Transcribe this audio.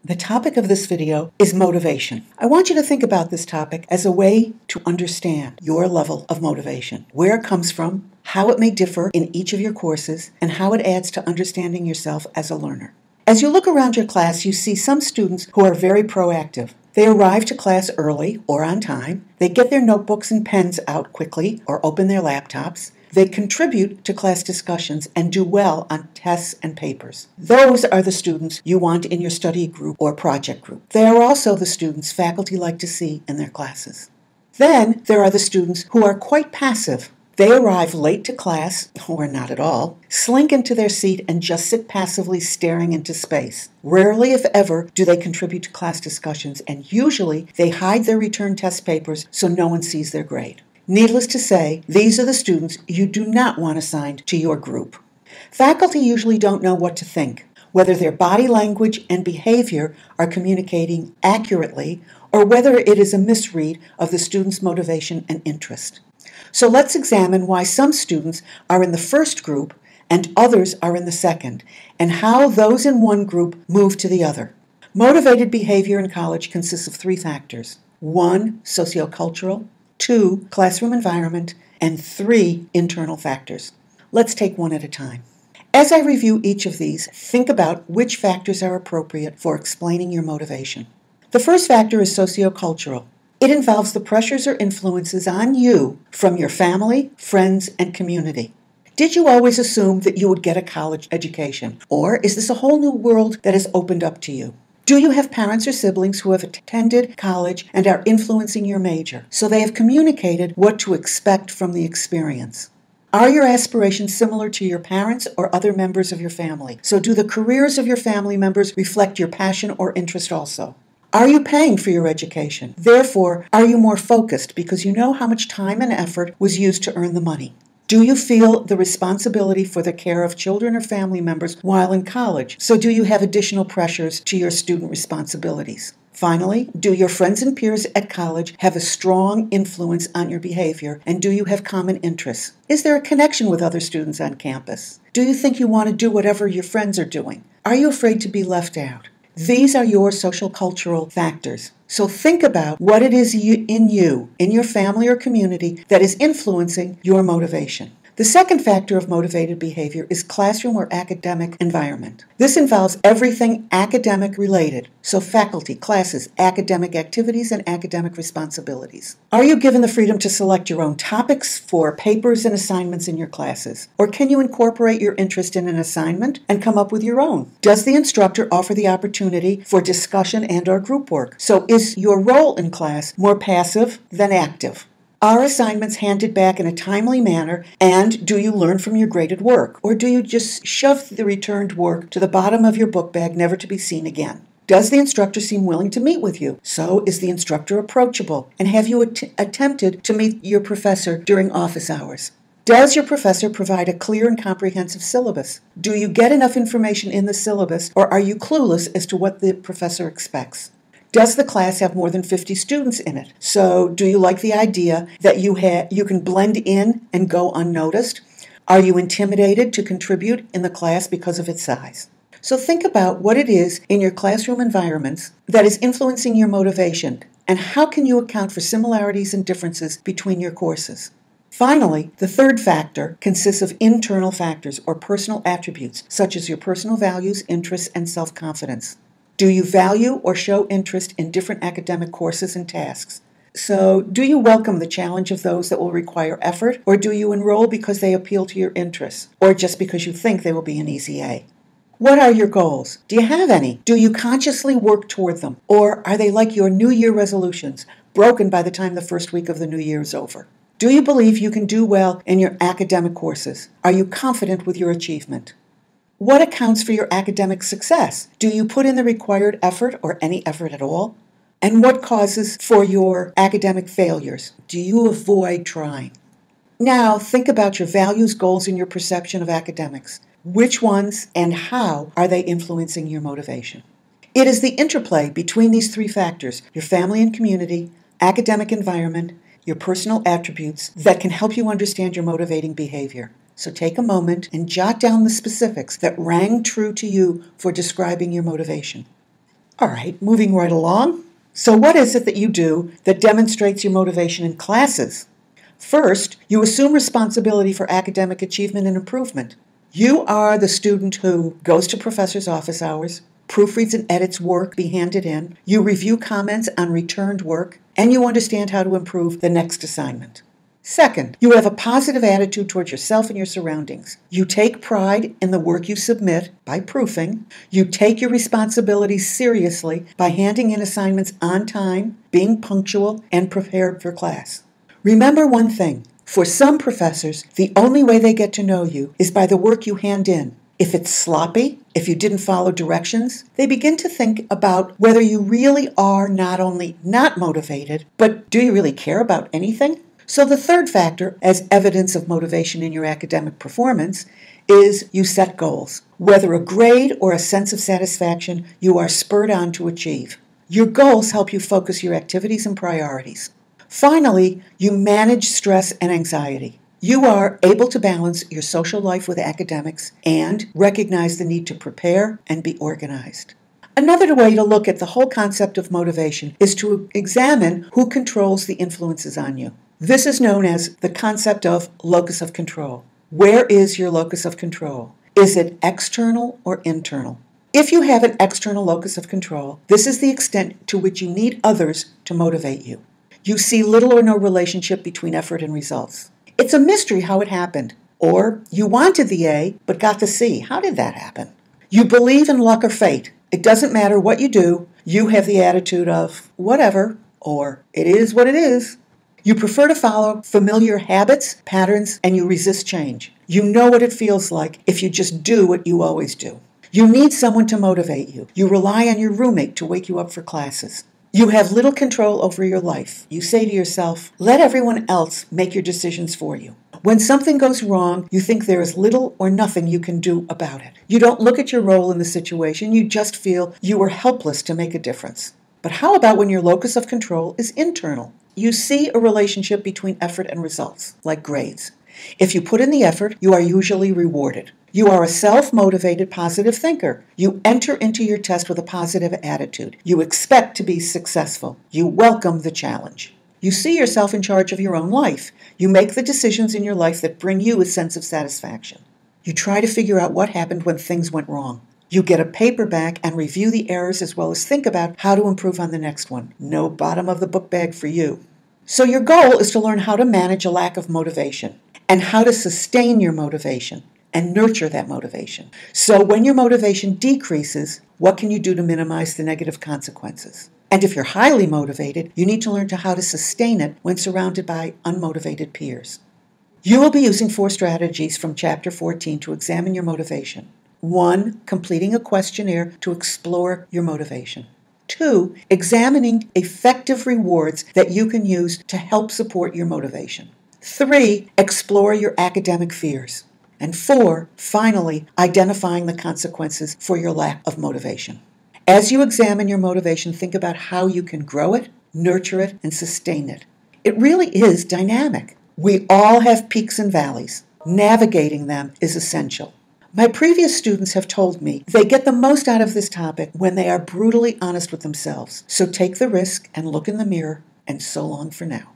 The topic of this video is motivation. I want you to think about this topic as a way to understand your level of motivation, where it comes from, how it may differ in each of your courses, and how it adds to understanding yourself as a learner. As you look around your class, you see some students who are very proactive. They arrive to class early or on time. They get their notebooks and pens out quickly or open their laptops. They contribute to class discussions and do well on tests and papers. Those are the students you want in your study group or project group. They are also the students faculty like to see in their classes. Then there are the students who are quite passive. They arrive late to class, or not at all, slink into their seat and just sit passively staring into space. Rarely, if ever, do they contribute to class discussions, and usually they hide their return test papers so no one sees their grade. Needless to say, these are the students you do not want assigned to your group. Faculty usually don't know what to think, whether their body language and behavior are communicating accurately or whether it is a misread of the student's motivation and interest. So let's examine why some students are in the first group and others are in the second, and how those in one group move to the other. Motivated behavior in college consists of 3 factors. 1, sociocultural, 2, classroom environment, and 3, internal factors. Let's take one at a time. As I review each of these, think about which factors are appropriate for explaining your motivation. The first factor is sociocultural. It involves the pressures or influences on you from your family, friends, and community. Did you always assume that you would get a college education, or is this a whole new world that has opened up to you? Do you have parents or siblings who have attended college and are influencing your major, so they have communicated what to expect from the experience? Are your aspirations similar to your parents or other members of your family? So do the careers of your family members reflect your passion or interest also? Are you paying for your education? Therefore, are you more focused because you know how much time and effort was used to earn the money? Do you feel the responsibility for the care of children or family members while in college? So do you have additional pressures to your student responsibilities? Finally, do your friends and peers at college have a strong influence on your behavior, and do you have common interests? Is there a connection with other students on campus? Do you think you want to do whatever your friends are doing? Are you afraid to be left out? These are your social cultural factors. So think about what it is in your family or community that is influencing your motivation. The second factor of motivated behavior is classroom or academic environment. This involves everything academic related, so faculty, classes, academic activities, and academic responsibilities. Are you given the freedom to select your own topics for papers and assignments in your classes? Or can you incorporate your interest in an assignment and come up with your own? Does the instructor offer the opportunity for discussion and/or group work? So is your role in class more passive than active? Are assignments handed back in a timely manner, and do you learn from your graded work? Or do you just shove the returned work to the bottom of your book bag, never to be seen again? Does the instructor seem willing to meet with you? So is the instructor approachable? And have you attempted to meet your professor during office hours? Does your professor provide a clear and comprehensive syllabus? Do you get enough information in the syllabus, or are you clueless as to what the professor expects? Does the class have more than 50 students in it? So do you like the idea that you can blend in and go unnoticed? Are you intimidated to contribute in the class because of its size? So think about what it is in your classroom environments that is influencing your motivation, and how can you account for similarities and differences between your courses? Finally, the third factor consists of internal factors or personal attributes, such as your personal values, interests, and self-confidence. Do you value or show interest in different academic courses and tasks? So, do you welcome the challenge of those that will require effort, or do you enroll because they appeal to your interests, or just because you think they will be an easy A? What are your goals? Do you have any? Do you consciously work toward them, or are they like your New Year resolutions, broken by the time the first week of the new year is over? Do you believe you can do well in your academic courses? Are you confident with your achievement? What accounts for your academic success? Do you put in the required effort or any effort at all? And what causes for your academic failures? Do you avoid trying? Now think about your values, goals, and your perception of academics. Which ones and how are they influencing your motivation? It is the interplay between these 3 factors, your family and community, academic environment, your personal attributes, that can help you understand your motivating behavior. So take a moment and jot down the specifics that rang true to you for describing your motivation. All right, moving right along. So what is it that you do that demonstrates your motivation in classes? First, you assume responsibility for academic achievement and improvement. You are the student who goes to professor's office hours, proofreads and edits work be handed in, you review comments on returned work, and you understand how to improve the next assignment. Second, you have a positive attitude towards yourself and your surroundings. You take pride in the work you submit by proofing. You take your responsibilities seriously by handing in assignments on time, being punctual, and prepared for class. Remember one thing. For some professors, the only way they get to know you is by the work you hand in. If it's sloppy, if you didn't follow directions, they begin to think about whether you really are not only not motivated, but do you really care about anything? So the third factor, as evidence of motivation in your academic performance, is you set goals. Whether a grade or a sense of satisfaction, you are spurred on to achieve. Your goals help you focus your activities and priorities. Finally, you manage stress and anxiety. You are able to balance your social life with academics and recognize the need to prepare and be organized. Another way to look at the whole concept of motivation is to examine who controls the influences on you. This is known as the concept of locus of control. Where is your locus of control? Is it external or internal? If you have an external locus of control, this is the extent to which you need others to motivate you. You see little or no relationship between effort and results. It's a mystery how it happened. Or you wanted the A but got the C. How did that happen? You believe in luck or fate. It doesn't matter what you do. You have the attitude of whatever, or it is what it is. You prefer to follow familiar habits, patterns, and you resist change. You know what it feels like if you just do what you always do. You need someone to motivate you. You rely on your roommate to wake you up for classes. You have little control over your life. You say to yourself, let everyone else make your decisions for you. When something goes wrong, you think there is little or nothing you can do about it. You don't look at your role in the situation. You just feel you are helpless to make a difference. But how about when your locus of control is internal? You see a relationship between effort and results, like grades. If you put in the effort, you are usually rewarded. You are a self-motivated positive thinker. You enter into your test with a positive attitude. You expect to be successful. You welcome the challenge. You see yourself in charge of your own life. You make the decisions in your life that bring you a sense of satisfaction. You try to figure out what happened when things went wrong. You get a paper back and review the errors as well as think about how to improve on the next one. No bottom of the book bag for you. So your goal is to learn how to manage a lack of motivation and how to sustain your motivation and nurture that motivation. So when your motivation decreases, what can you do to minimize the negative consequences? And if you're highly motivated, you need to learn how to sustain it when surrounded by unmotivated peers. You will be using 4 strategies from Chapter 14 to examine your motivation. 1, completing a questionnaire to explore your motivation. 2, examining effective rewards that you can use to help support your motivation. 3, explore your academic fears. And 4, finally, identifying the consequences for your lack of motivation. As you examine your motivation, think about how you can grow it, nurture it, and sustain it. It really is dynamic. We all have peaks and valleys. Navigating them is essential. My previous students have told me they get the most out of this topic when they are brutally honest with themselves. So take the risk and look in the mirror, and so long for now.